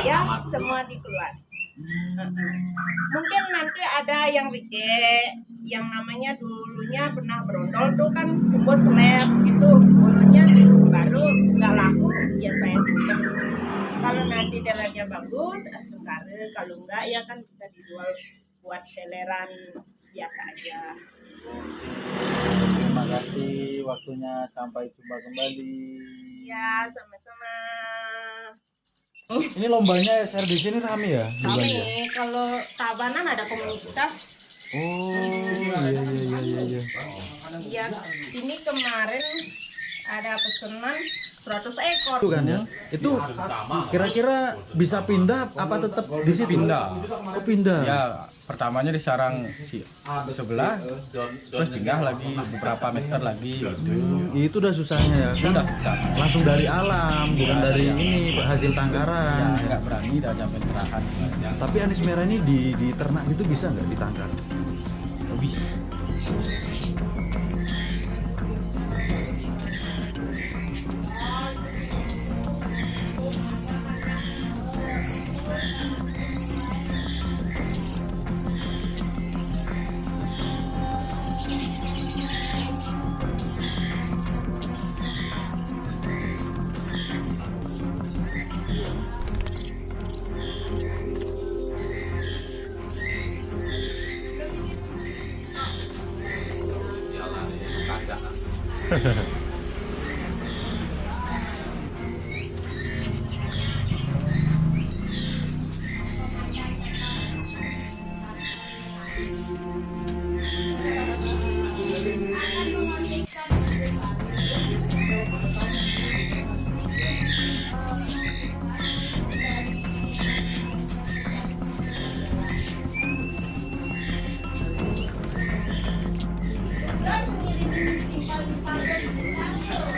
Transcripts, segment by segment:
ya semua dikeluar. Mungkin nanti ada yang reject, yang namanya dulunya pernah berondol tuh kan tumbuh seleb itu bulunya baru nggak laku ya saya simpan. Kalau nanti telurnya bagus asmekare, kalau enggak ya kan bisa dijual buat teleran biasa aja. Terima kasih waktunya, sampai jumpa kembali. Ya sama-sama. Ini lombanya SRDC ini rame ya? Kami kalau Tabanan ada komunitas. Oh iya. Ya, ini kemarin ada pesanan 100 ekor. Itu kan ya? Itu kira-kira bisa pindah apa tetap di situ? Pindah. Oh pindah. Ya, pertamanya di sarang sebelah, terus pindah lagi beberapa meter lagi. Itu udah susahnya ya. Kan Sudah susah. langsung dari alam, bukan dari ini hasil tangkaran. Nggak berani dan sampai kerahan. Tapi anis merah ini di ternak itu bisa nggak ditangkar? Bisa.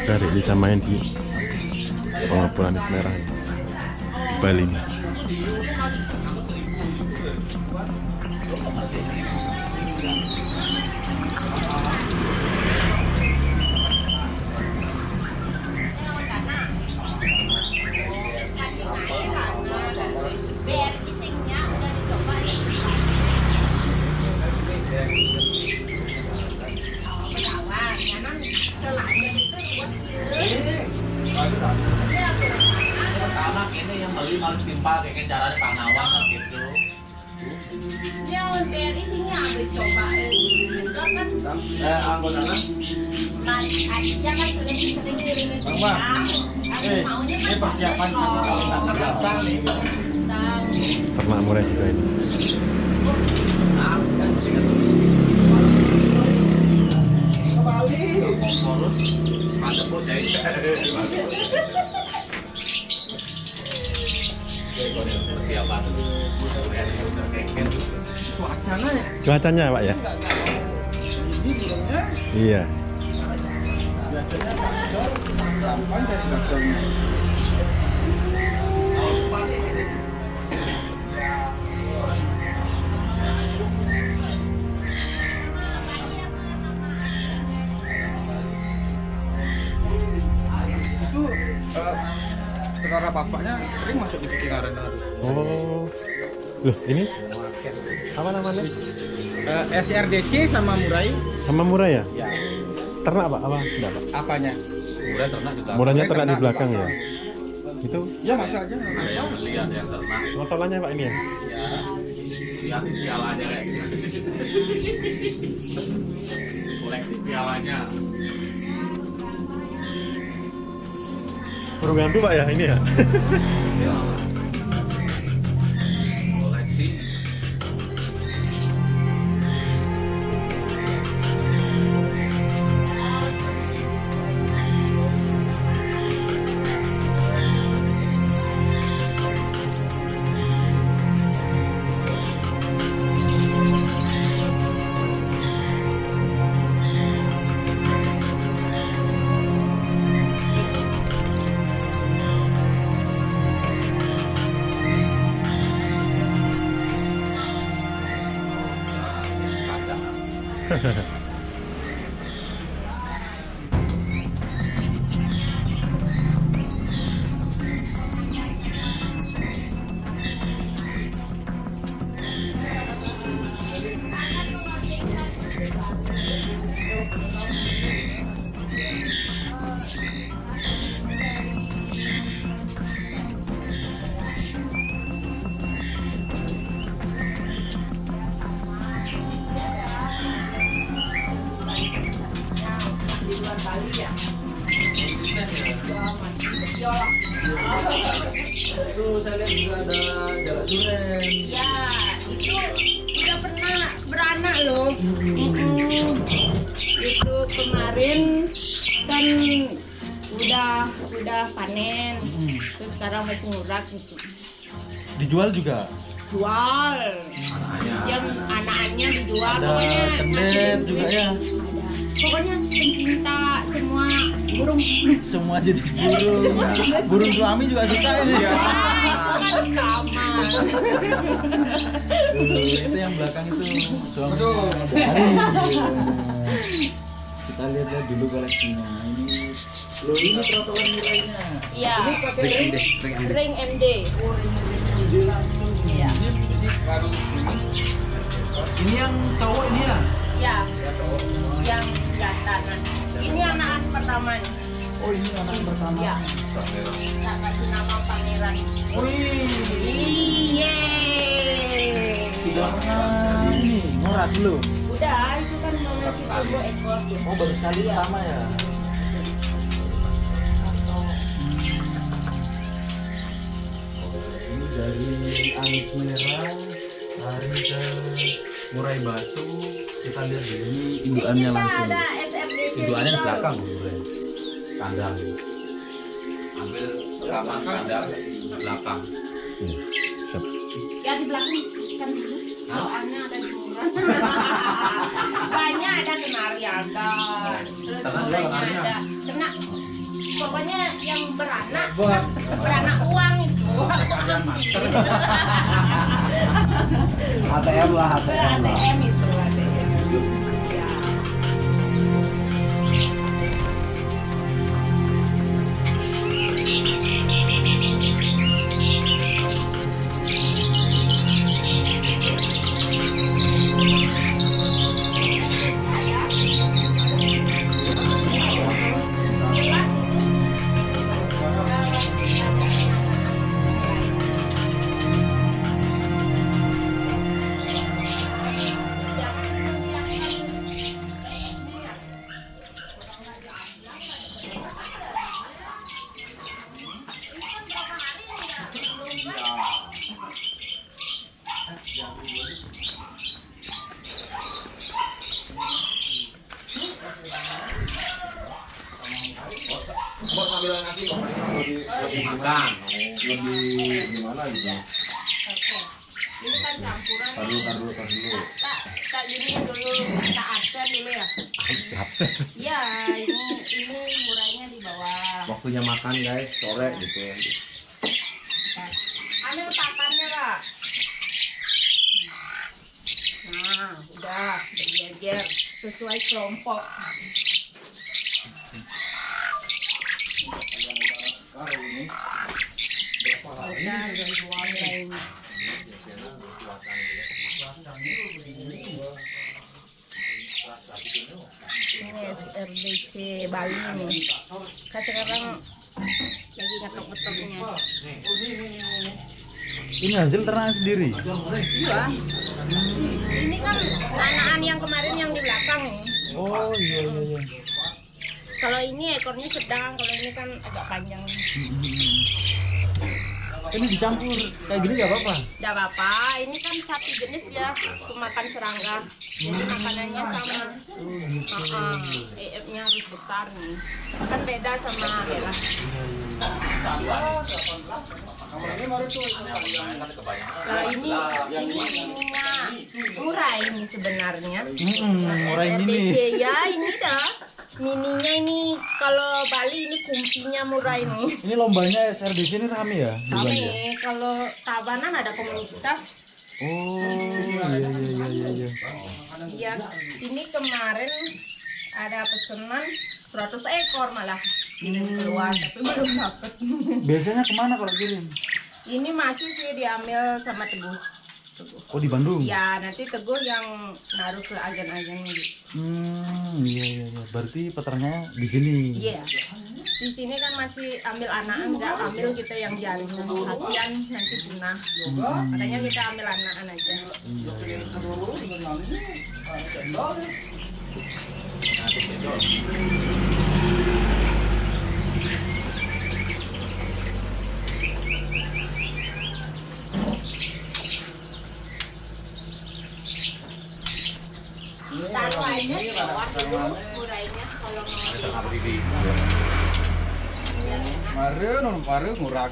Dari bisa main di pengepul anis merah Bali. Pertama ini yang beli harus timpal kayak caranya pangawang kan gitu. Ya untuk isinya ambil coba juga kan. Anggotanya Ya kan sering-sering kirimin Bang, maunya ini persiapan kan kalau nggak datang nih. Ternak murah juga ini. ada bocah itu. Cuacanya Pak ya? Iya. Saudara bapaknya sering masuk di pikiran harus. Oh. Loh, ini apa namanya? SRDC sama Murai. Sama murah ya? Ya. Ternak Pak? Apa? Enggak, Pak. Apanya? Udah ternak juga. Murahnya ternak di Ternak, belakang Pak. ya? Itu Ya masa aja. Ada yang beli, ada yang ternak. motolannya Pak ini ya? Lihat pialanya kayak gitu. Koleksi pialanya. Burung hantu Pak ya ini ya? Koleksi. saya lihat juga ada jalak suren. Ya, itu udah pernah beranak loh. Itu kemarin kan udah panen. Terus sekarang masih ngurak gitu. Dijual juga. Jual. Yang anaknya dijual. Ada Pokoknya cendet masih juga ya. ada. Pokoknya pencinta semua burung. Semua jenis burung. Burung suami juga suka ini. Ya, itu kan utama. Itu yang belakang itu suami. Kita lihat dulu koleksinya. Ini trotoar nilainya. Iya. Ring MD. Iya. Ini yang cowok ini ya? Ya. Yang jantan. Ini anak pertama nih. Oh ini anak pertama. Iya. Tak kasih nama Pangeran. Wih. Iye. Sudah pernah ini ngorak dulu. Udah, itu kan masih 2 ekor. Oh baru sekali pertama ya. Ini dari Angis Merah lari ke Murai Batu. Kita lihat dulu ini indukannya Ini langsung. ada SRDC. Indukannya di juga. belakang, kandang. Ambil rekaman kandang belakang. Siap. Ya di belakang kan dulu. Soalnya ada di murah. Banyak ada kenari ada. Terus murahnya ada. Kena. Pokoknya yang beranak uang itu. ATM lah, ATM itu ATM. Ya. Bukan. Lebih gimana gitu? Oke. Ini kan campuran. Taruh dulu. Tak gini dulu, tak absen dulu ya. Absen. Iya, ini murahnya di bawah. Waktunya makan guys, sore gitu. Ambil pakannya, Pak. Nah, udah berjejer sesuai kelompok. Udah mulai. Ini SRDC Bali nih. Kan sekarang lagi ngetok-ngetoknya. Ini hasil ternak sendiri. Iya. Ini kan anakan yang kemarin yang di belakang. Oh iya. Kalau ini ekornya sedang, kalau ini kan agak panjang. Ini dicampur kayak gini nggak apa-apa. Tidak apa-apa, ini kan sapi jenis ya, pemakan serangga. Jadi makanannya sama. EF-nya harus besar nih. Kan beda sama merah. Kalau ini ininya murah ini sebenarnya. Murah ini nih. RDC ya ini dah. Mininya ini kalau Bali ini kumpinya murah ini. Ini lombanya SRDC ini rame ya? di Bali ya? Kami kalau Tabanan ada komunitas. Oh iya. Iya, ini kemarin ada pesanan 100 ekor malah kirim keluar tapi belum dapet. Biasanya kemana kalau kirim? Ini masih sih diambil sama Teguh. Oh di Bandung? Ya nanti Teguh yang naruh ke agen-agen gitu. Iya. Berarti peternaknya di sini. Iya. Di sini kan masih ambil anak, enggak ambil kita yang jaring. Kasihan nanti punah. Makanya kita ambil anakan aja. Murainya kalau mau Tengah berdiri. Mare ngurak.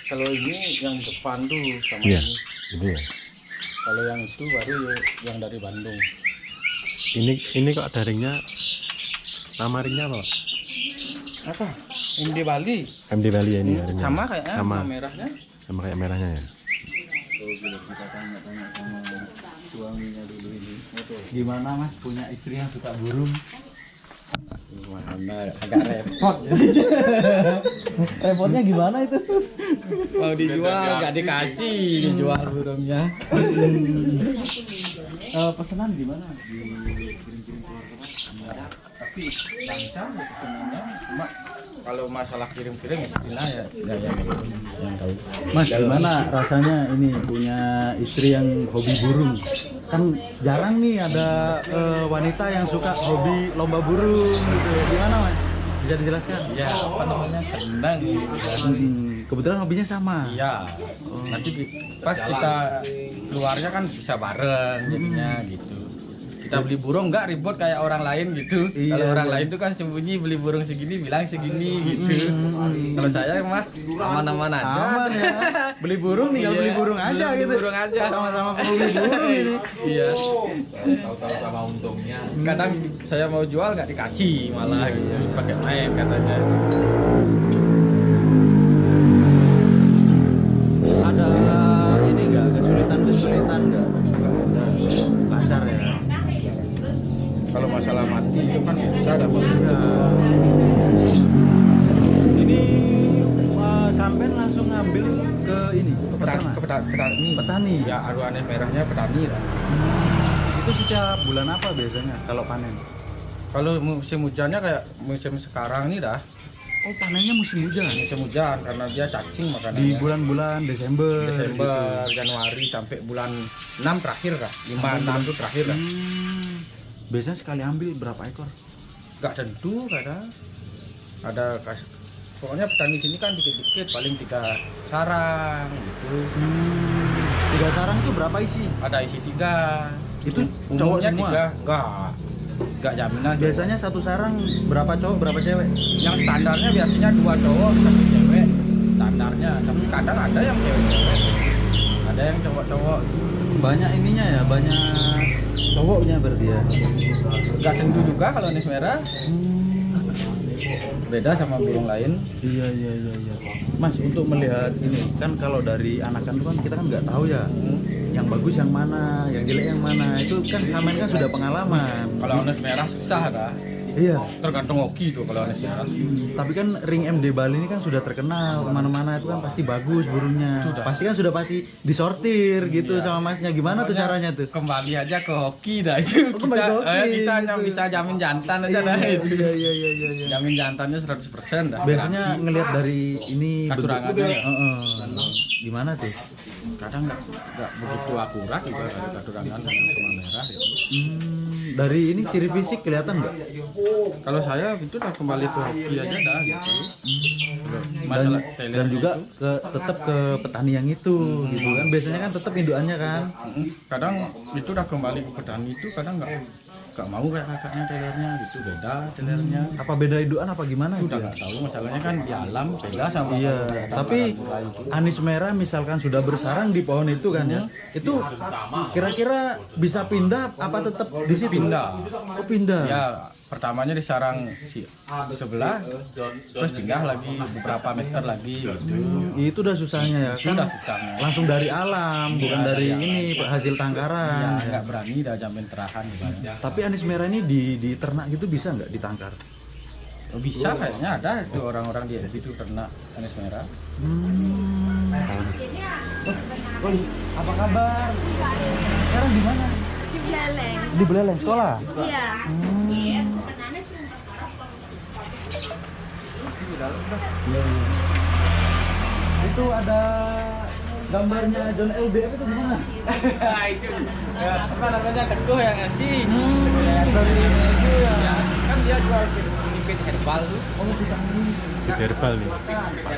Kalau ini yang depan tuh sama Iya, ini. ini ya. Kalau yang itu baru yang dari Bandung. Ini kok ada ringnya, nama ringnya apa? Apa? MD Bali. MD Bali ya ini ya ringnya. Sama kayaknya Sama. sama merahnya. Sama kayak merahnya ya. Kita tanya-tanya sama suaminya dulu ini. Gimana Mas punya istri yang suka burung? Gimana? Agak repot. Repotnya gimana itu? Mau dijual nggak dikasih dijual burungnya. Pesanan gimana? Dikirim-kirim keluar tempat? Tapi lancar pesanannya. Cuma kalau masalah kirim-kirim istilah ya yang tahu. Mas, gimana rasanya ini punya istri yang hobi burung? Kan jarang nih ada wanita yang suka hobi lomba burung gitu. Gimana Mas? Bisa dijelaskan? Ya apa namanya senang gitu kan. Kebetulan hobinya sama. Iya. Nanti pas kita keluarnya kan bisa bareng jadinya gitu. Kita beli burung nggak ribut kayak orang lain gitu. Iya, Kalau orang iya. lain tuh kan sembunyi beli burung segini bilang segini gitu. Kalau saya mah aman-aman aja. Aman ya. Beli burung tinggal Iya, beli burung aja beli gitu. burung aja. Sama-sama hobi burung ini. Iya. Tahu-tahu sama untungnya. Kadang saya mau jual nggak dikasih malah gitu. Pakai main katanya. Ada ini enggak kesulitan enggak? Lancar ya. Kalau masalah mati itu kan bisa dapat. Ini sampean langsung ngambil ke ini, ke peternak. Petani. Petani. Ya arwahnya merahnya petani lah. Itu setiap bulan apa biasanya kalau panen? Kalau musim hujannya kayak musim sekarang ini dah. Oh, panennya musim hujan. Musim hujan karena dia cacing Di makanannya. bulan-bulan Desember. Desember, gitu. Januari sampai bulan 6 terakhir kah? 5 6 itu terakhir lah. Biasanya sekali ambil berapa ekor? Enggak tentu kadang. Ada pokoknya petani sini kan dikit-dikit paling 3 sarang gitu. 3 sarang itu berapa isi? Ada isi 3. Itu cowok Umumnya semua? 3. Enggak jaminan. Biasanya satu sarang berapa cowok, berapa cewek? Yang standarnya biasanya 2 cowok, 1 cewek. Standarnya, tapi kadang ada yang cewek-cewek. Ada yang cowok-cowok. Banyak ininya ya, banyak cowoknya berarti ya. Enggak tentu juga kalau anis merah. Beda sama burung lain. Iya. Mas, untuk melihat ini kan kalau dari anakan itu kan kita kan nggak tahu ya. Yang bagus yang mana, yang jelek yang mana. Itu kan sampean kan sudah pengalaman. Kalau anis merah susah dah. Iya. Tergantung hoki tuh kalau anis merah. Tapi kan ring MD Bali ini kan sudah terkenal kemana-mana itu kan pasti bagus burungnya. Sudah. Pasti kan sudah pasti disortir gitu sama masnya. Gimana tuh caranya tuh? Kembali aja ke hoki dah itu. Oh, kembali ke hoki, Kita hanya gitu. bisa jamin jantan aja dah itu. Iya. Jamin jantannya 100% dah. Biasanya ngelihat dari ini Katurangannya bentuk- ya? Heeh. Gimana tuh? Kadang enggak begitu akurat juga dari katurangan sama merah gitu. Dari ini ciri fisik kelihatan nggak? Kalau saya itu udah kembali ke hoki aja dah gitu. Dan, Masalah dan juga ke tetap ke petani yang itu gitu kan. Biasanya kan tetap indukannya kan. kadang itu udah kembali ke petani itu kadang nggak mau kayak kakaknya telernya gitu, beda telernya. Apa beda indukan apa gimana Itu gitu udah ya? nggak tahu, masalahnya kan di alam beda sama Iya, kalau tapi murai itu. anis merah misalkan sudah bersarang di pohon itu kan ya. Itu kira-kira bisa pindah apa tetap di situ? Pindah. Oh, pindah. Ya pertamanya di sarang sebelah, terus pindah lagi beberapa meter lagi gitu. Itu udah susahnya ya Itu kan. udah susahnya. Langsung dari alam, bukan dari ini hasil tangkaran. Nggak berani dah jamin terahan gitu. Tapi anis merah ini di ternak gitu bisa nggak ditangkar? Bisa kayaknya ada itu orang-orang di itu ternak anis merah. Oh, apa kabar? Sekarang di mana? Di Beleleng. Di Beleleng sekolah. Iya. Itu ada gambarnya John LBF itu gimana? Itu ya, apa namanya Teguh yang ngasih. Dari itu ya. Ya, kan dia jual ini pit herbal tuh. Oh, vitamin. Pit herbal nih.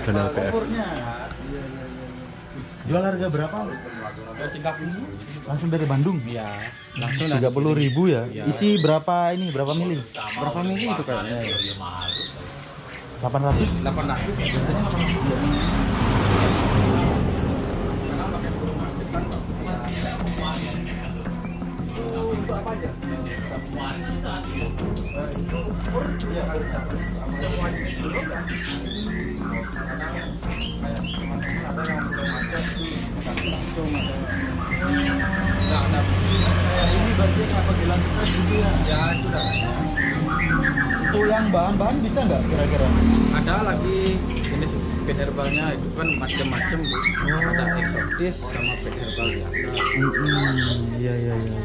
Dan LPF. Jual harga berapa? 30. Langsung dari Bandung? Iya. Langsung 30.000 ya? Iya. Isi berapa ini? Berapa mili? berapa mili itu kayaknya? 800? 800 biasanya 800. Ini berarti apa dilanjutkan gitu ya? Ya sudah. Untuk yang bahan-bahan bisa nggak kira-kira? Ada lagi jenis pit herbalnya itu kan macam-macam. Ada eksotis sama pit herbal biasa. Iya iya iya.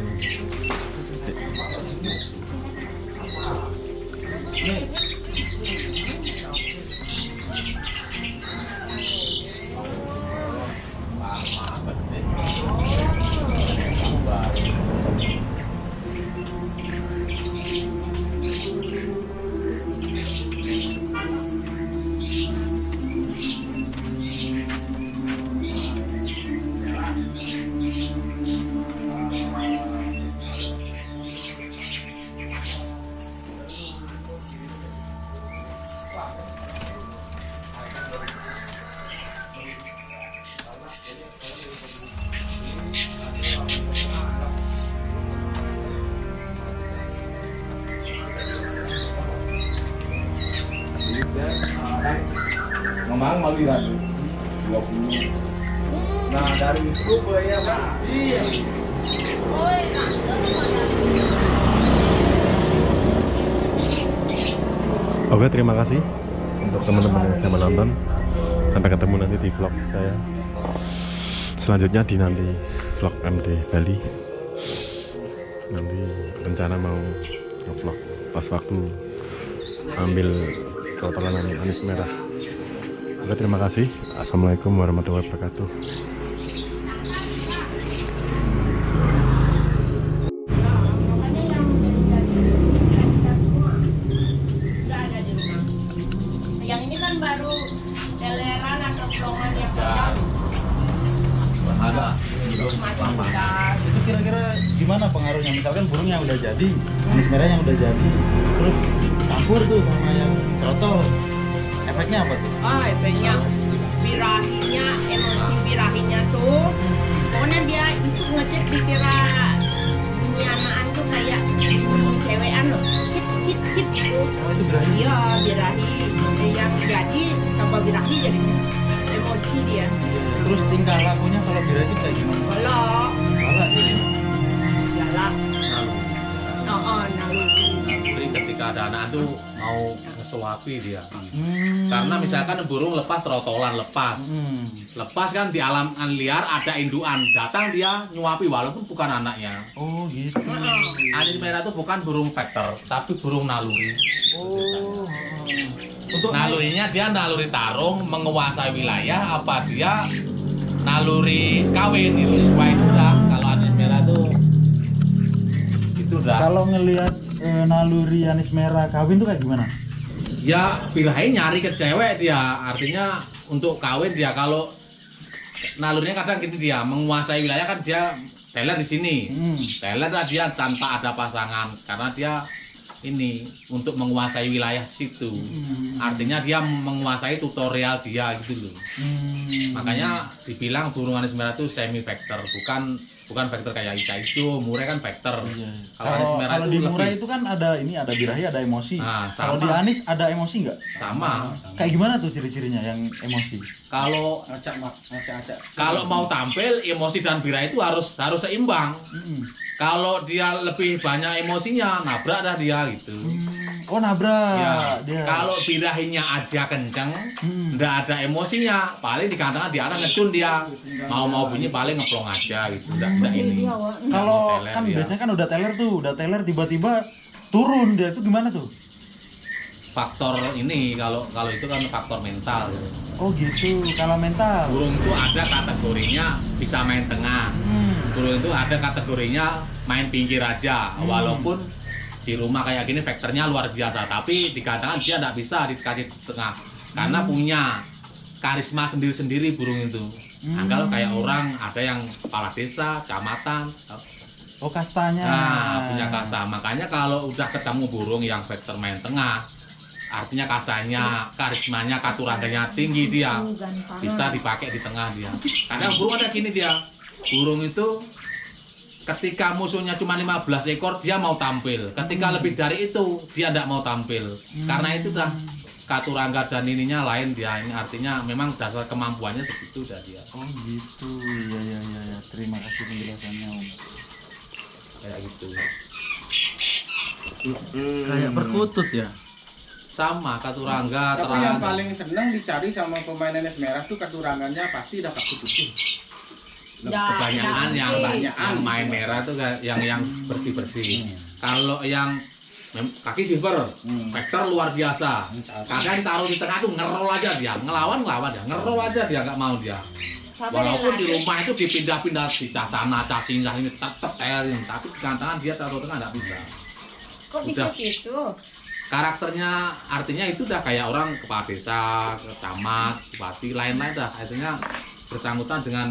Memang mau lihat 20. Nah dari itu ya Pak. Iya. Oke, terima kasih untuk teman-teman yang sudah menonton. Sampai ketemu nanti di vlog saya selanjutnya di nanti vlog MD Bali. Nanti rencana mau vlog pas waktu ambil trotolan anis merah. Oke, terima kasih. Assalamualaikum warahmatullahi wabarakatuh. Yang ini kan baru teleran atau pelongan yang sedang Ada. masih muda. Itu kira-kira gimana pengaruhnya? Misalkan burung yang udah jadi, anis merah yang udah jadi, terus campur tuh sama yang trotol. Efeknya apa tuh? Efeknya birahinya, emosi birahinya tuh, pokoknya dia itu ngecek dikira ini anak tuh kayak cewekan loh, cit gitu. Oh, itu berani. Iya, birahi yang jadi tambah birahi jadi emosi dia. Terus tingkah lakunya kalau birahi itu kayak gimana? Kalau Galak ya? galak, naluri. Jadi ketika ada anak tuh mau ngesuapi dia. Karena misalkan burung lepas trotolan lepas kan di alam liar ada induan datang dia nyuapi walaupun bukan anaknya. Oh gitu. Anis merah itu bukan burung vektor tapi burung naluri. Oh. Untuk Nalurinya dia naluri tarung menguasai wilayah apa dia naluri kawin itu. Wah itu udah kalau anis merah tuh itu udah. kalau ngelihat naluri anis merah kawin tuh kayak gimana? Ya birahi nyari ke cewek dia, artinya untuk kawin dia. Kalau nalurinya kadang gitu dia menguasai wilayah kan dia teler di sini, teler lah dia tanpa ada pasangan karena dia ini untuk menguasai wilayah situ. Artinya dia menguasai tutorial dia gitu loh. Makanya dibilang burung anis merah itu semi vektor, bukan vektor kayak Ica itu, murai kan vektor. Kalau anis merah Kalau itu di lebih murai itu kan ada ini, ada birahi, ada emosi. Nah, Kalau sama. di anis ada emosi nggak? sama. Kayak gimana tuh ciri-cirinya yang emosi? Kalau Acak. kalau mau tampil emosi dan birahi itu harus seimbang. Kalau dia lebih banyak emosinya, nabrak dah dia gitu. Oh nabrak Ya, dia. kalau birahinya aja kenceng, nggak ada emosinya, paling di kandang di arah ngecun dia. Mau bunyi paling ngeplong aja gitu. Nggak ini. Kalau Teler kan dia. biasanya kan udah teler tiba-tiba turun dia, itu gimana tuh? Faktor ini kalau itu kan faktor mental. Oh gitu. Kalau mental. Burung itu ada kategorinya bisa main tengah. Burung itu ada kategorinya main pinggir aja, walaupun di rumah kayak gini faktornya luar biasa, tapi dikatakan dia tidak bisa dikasih di tengah karena punya karisma sendiri-sendiri burung itu. Nah, kalau kayak orang ada yang kepala desa, kecamatan, Oh, kastanya. nah punya kasta. Makanya kalau udah ketemu burung yang faktor main tengah, artinya kastanya, karismanya, katuraganya tinggi, dia bisa dipakai di tengah dia. Karena burung ada gini dia, burung itu ketika musuhnya cuma 15 ekor dia mau tampil, ketika lebih dari itu dia tidak mau tampil. Karena itu dah katurangga dan ininya lain dia, ini artinya memang dasar kemampuannya segitu dah dia. Oh gitu, ya. Terima kasih penjelasannya Om. Kayak gitu. Kayak perkutut ya. Sama katurangga Tapi yang terang. paling senang dicari sama pemain NS Merah tuh katurangannya pasti udah kartu putih. Ya, Kebanyakan ya, yang main merah tuh yang bersih-bersih. Kalau yang kaki silver, vektor luar biasa. Kadang taruh di tengah tuh ngerol aja dia, ngelawan dia, ngerol aja dia nggak mau dia. Walaupun di rumah itu dipindah-pindah di cas sana, cas sini, tetap terin, tapi kadang dia taruh tengah nggak bisa. Kok bisa Udah. gitu? Karakternya artinya itu udah kayak orang kepala desa, camat, bupati, lain-lain dah. Artinya bersangkutan dengan,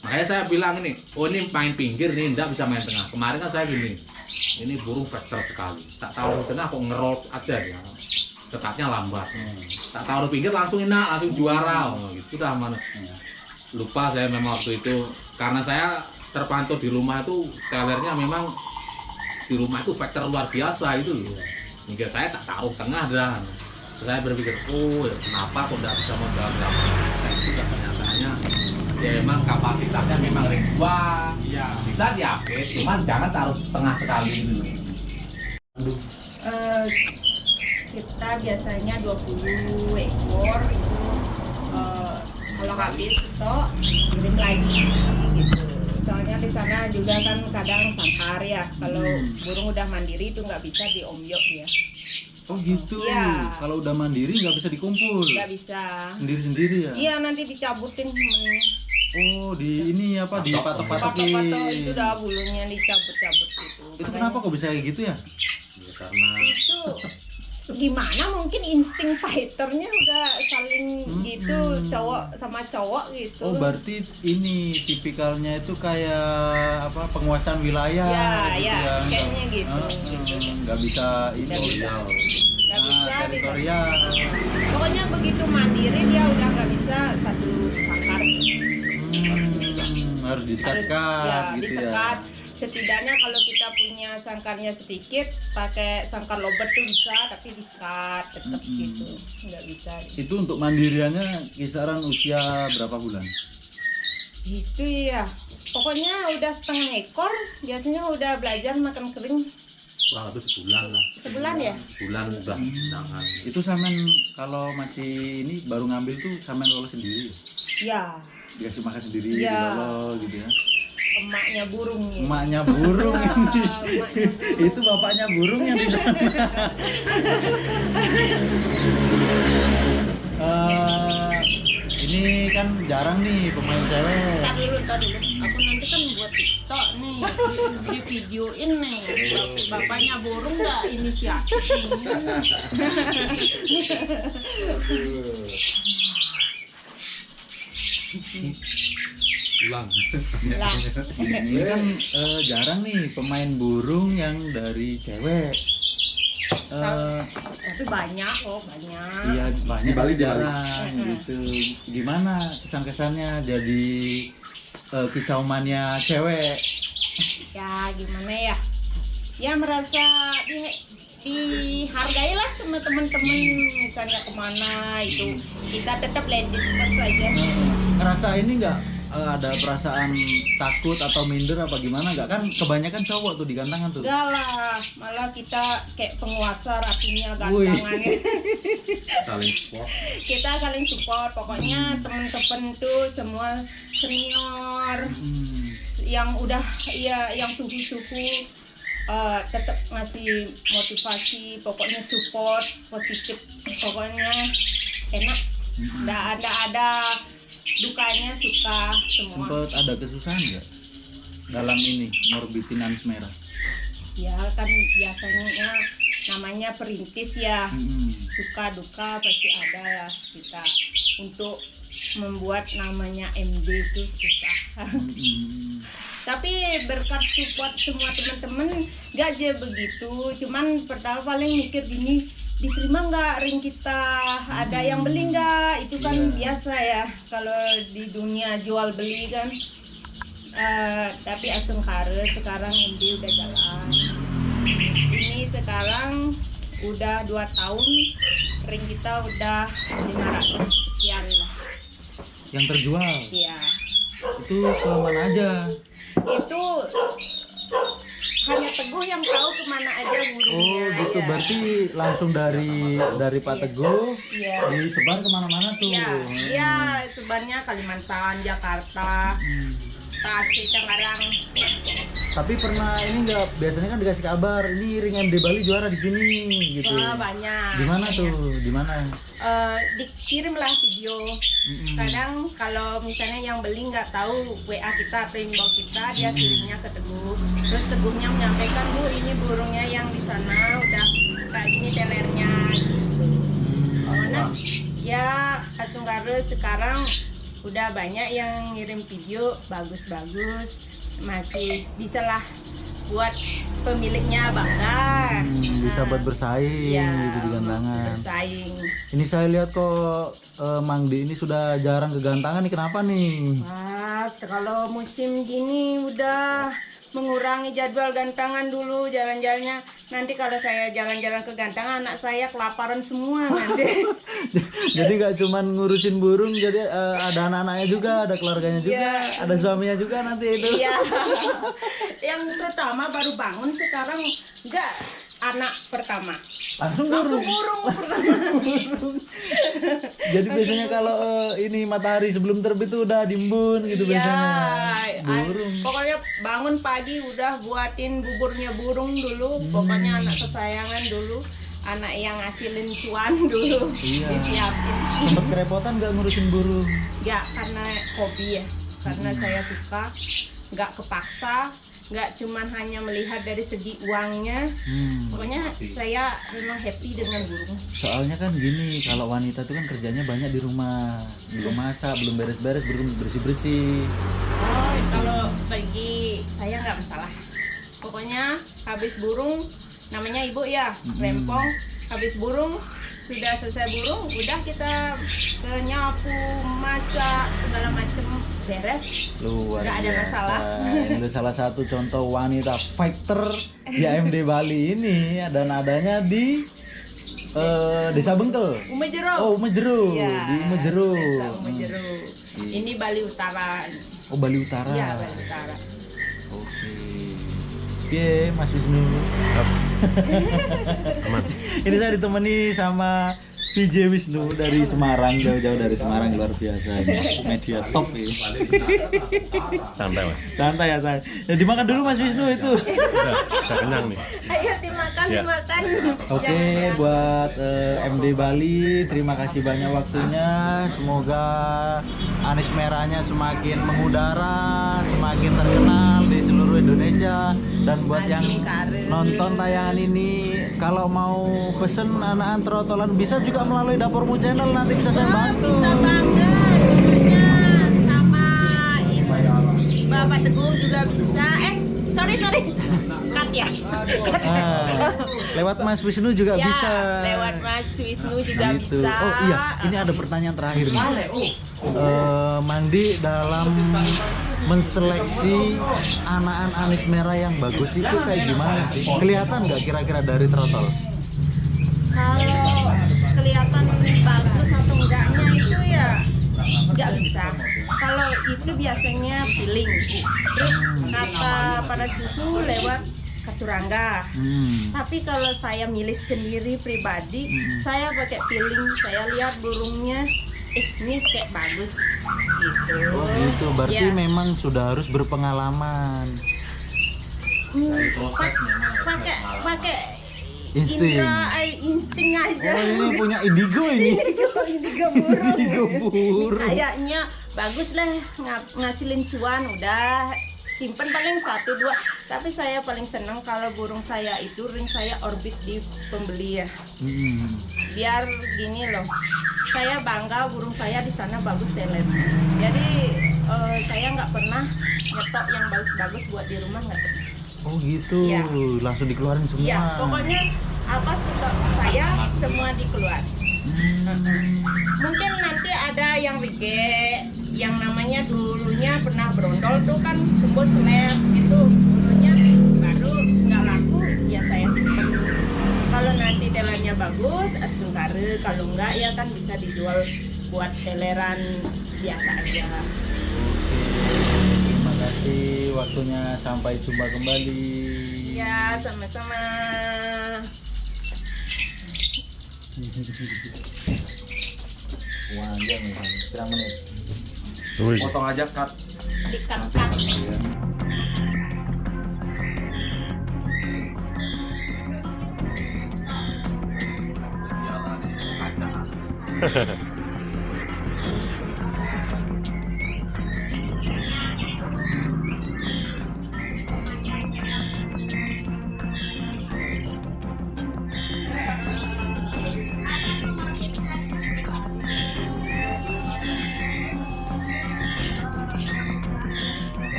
makanya saya bilang ini, oh ini main pinggir nih, enggak bisa main tengah. Kemarin kan saya gini, ini burung vektor sekali, tak tahu di tengah kok ngerol aja dia, sekatnya lambat. Tak tahu di pinggir langsung enak, langsung juara, oh, gitu dah mana. Lupa saya memang waktu itu, karena saya terpantau di rumah itu, sellernya memang di rumah itu vektor luar biasa itu loh. Hingga saya tak taruh tengah dah. Saya berpikir, oh ya kenapa kok tidak bisa modal-modal. Nah itu kan kenyataannya ya memang kapasitasnya memang ribuan, ya bisa diupgrade, cuman jangan taruh tengah sekali dulu. Kita biasanya 20 ekor itu kalau habis itu kirim lagi gitu. Soalnya di sana juga kan kadang sangkar ya, kalau burung udah mandiri itu nggak bisa diomyok ya. Oh gitu. Iya. Kalau udah mandiri nggak bisa dikumpul. Nggak bisa. Sendiri-sendiri ya. Iya, nanti dicabutin semuanya. Oh, di ini apa di Patok-patok patok-patokin. itu udah bulunya dicabut-cabut gitu. Itu kenapa kok bisa kayak gitu ya? Ya, karena Itu gimana, mungkin insting fighternya udah saling gitu, cowok sama cowok gitu. Oh, berarti ini tipikalnya itu kayak apa penguasaan wilayah Ya, gitu ya, ya. kayaknya gitu. Nggak bisa ini. Nggak bisa. Nggak Nah, bisa teritorial. pokoknya begitu mandiri dia udah nggak bisa satu sangkar. Harus disekat-sekat Ya, gitu disekat. ya. Setidaknya kalau kita punya sangkarnya sedikit, pakai sangkar lobet tuh bisa, tapi disekat tetap gitu, nggak bisa. Itu untuk mandiriannya kisaran usia berapa bulan? Itu ya, pokoknya udah setengah ekor, biasanya udah belajar makan kering kurang lebih sebulan lah. sebulan ya. Sebulan udah jangan. Itu samen kalau masih ini baru ngambil tuh samen lolos sendiri. Ya, Dikasih makan sendiri, Iya. dilolo gitu ya. emaknya burungnya. Emaknya burung ini. Emaknya burung. Itu bapaknya burung yang di sana. Ini kan jarang nih pemain cewek. Ntar dulu. Aku nanti kan buat TikTok nih, di videoin nih. Bapaknya burung nggak inisiatif Pulang. lah. Ini kan jarang nih pemain burung yang dari cewek. Tapi banyak kok, banyak. Iya banyak Di Bali, tapi jarang gitu. Gimana kesan-kesannya jadi kicauannya cewek? Ya gimana ya? Ya merasa dihargai lah sama teman-teman, misalnya kemana itu kita tetap ladies first aja. Ngerasa ini nggak ada perasaan takut atau minder apa gimana nggak, kan kebanyakan cowok tuh di gantangan tuh. Enggak lah, malah kita kayak penguasa rapinya Wih. gantangannya. Saling support. Kita saling support, pokoknya teman-teman tuh semua senior yang udah ya yang suhu-suhu tetap ngasih motivasi, pokoknya support positif, pokoknya enak. Nggak ada dukanya, suka semua. Sempet ada kesusahan nggak dalam ini ngorbitin Anis Merah? Ya kan biasanya namanya perintis ya, suka duka pasti ada lah kita. Untuk membuat namanya MD itu susah. Tapi berkat support semua teman-teman nggak aja begitu. Cuman pertama paling mikir gini, diterima nggak ring kita, ada yang beli nggak, itu kan biasa ya kalau di dunia jual beli kan. Tapi astungkare sekarang MD udah jalan. Ini sekarang udah 2 tahun, ring kita udah 500 sekian lah. Yang terjual Iya. itu ke mana aja? Itu hanya Teguh yang tahu kemana aja burungnya. Oh gitu, ya. berarti langsung dari Pak Teguh Iya. disebar kemana-mana tuh. Iya, iya, sebenarnya Kalimantan, Jakarta, Tasik, Tangerang. Tapi pernah ini nggak, biasanya kan dikasih kabar ini ring MD Bali juara di sini gitu. Wah, banyak. Di mana tuh? Di mana? Dikirimlah video. Kadang kalau misalnya yang beli nggak tahu WA kita atau inbox kita, dia kirimnya ke Teguh. Terus Teguhnya menyampaikan, Bu ini burungnya yang di sana udah kayak gini telernya. Nah, ya Astungkare sekarang udah banyak yang ngirim video bagus-bagus, masih bisalah buat pemiliknya bangga. Bisa buat bersaing Ya, gitu di gantangan. bersaing. Ini saya lihat kok Mang Di ini sudah jarang ke gantangan nih, kenapa nih? Wah, kalau musim gini udah mengurangi jadwal gantangan dulu jalan-jalannya. Nanti kalau saya jalan-jalan ke gantangan, anak saya kelaparan semua nanti. Jadi nggak cuman ngurusin burung, jadi ada anak-anaknya juga, ada keluarganya juga, Iya. ada suaminya juga nanti itu. Iya. Yang pertama baru bangun sekarang enggak, anak pertama. Langsung Langsung burung. burung. Jadi biasanya kalau ini matahari sebelum terbit itu udah dimbun gitu biasanya. Burung. Pokoknya bangun pagi udah buatin buburnya burung dulu. Pokoknya anak kesayangan dulu, anak yang ngasilin cuan dulu. Iya. Disiapin. Sempet kerepotan nggak ngurusin burung? Ya karena hobi ya, karena saya suka, nggak kepaksa, nggak cuman hanya melihat dari segi uangnya. Pokoknya saya memang happy dengan burung. Soalnya kan gini, kalau wanita itu kan kerjanya banyak di rumah, belum masak, belum beres-beres, belum bersih-bersih. Oh, kalau bagi saya nggak masalah. Pokoknya habis burung, namanya ibu ya, rempong. Habis burung, sudah selesai burung, udah kita nyapu, masak, segala macem beres. Luar Nggak ada biasa. masalah. Ini salah satu contoh wanita fighter di AMD Bali ini, dan adanya di Desa Bengkel. Umejero. Oh, Umejero. Iya, Di Umejero. Desa Umejero. Ini Bali Utara. Oh, Bali Utara. Iya, Bali Utara. Oke. Oke, Mas Wisnu. Aman. Ini saya ditemani sama VJ Wisnu dari Semarang, jauh-jauh dari Semarang, luar biasa ini. Media top ini. Santai mas. Santai ya, saya. Ya, dimakan dulu Mas Wisnu itu. Udah kenyang nih. Ayo dimakan, Ya. dimakan. Oke, buat MD Bali, terima kasih banyak waktunya. Semoga Anis Merahnya semakin mengudara, semakin terkenal di seluruh Indonesia. Dan buat yang nonton tayangan ini, kalau mau pesen anak trotolan bisa juga melalui Dapurmu Channel, nanti bisa saya bantu. Bisa banget. Pokoknya sama ini Bapak Teguh juga bisa. Sorry. Cut ya. Lewat Mas Wisnu juga Ya, bisa. lewat Mas Wisnu juga Gitu. bisa. Oh iya, ini ada pertanyaan terakhir nih. Mandi dalam menseleksi anakan Anis Merah yang bagus itu kayak gimana sih? Kelihatan nggak kira-kira dari trotol? Kalau kelihatan bagus atau enggaknya itu ya nggak bisa. Kalau itu biasanya feeling. Terus kata para suhu lewat keturangga. Tapi kalau saya milih sendiri pribadi, saya pakai feeling. Saya lihat burungnya, ini kayak bagus gitu. Oh gitu, berarti Ya. memang sudah harus berpengalaman. Pakai Insting. insting aja. Oh ini punya indigo ini. Indigo burung. Indigo burung. Kayaknya bagus lah ngasilin cuan, udah simpen paling 1-2. Tapi saya paling senang kalau burung saya itu ring saya orbit di pembeli ya. Biar gini loh, saya bangga burung saya di sana bagus teler. Jadi saya nggak pernah nyetok yang bagus-bagus buat di rumah, nggak pernah. Oh gitu, Ya. langsung dikeluarin semua. Ya, pokoknya apa stok saya semua dikeluar. Mungkin nanti ada yang rige, yang namanya dulunya pernah berondol tuh kan kumbus snap itu dulunya baru nggak laku ya saya simpen. Kalau nanti telernya bagus, astungkare. Kalau enggak ya kan bisa dijual buat teleran biasa aja. Terima kasih waktunya, sampai jumpa kembali. Ya, sama-sama. Panjang nih, berapa menit? Wih. Potong aja cut. Dikat-kat.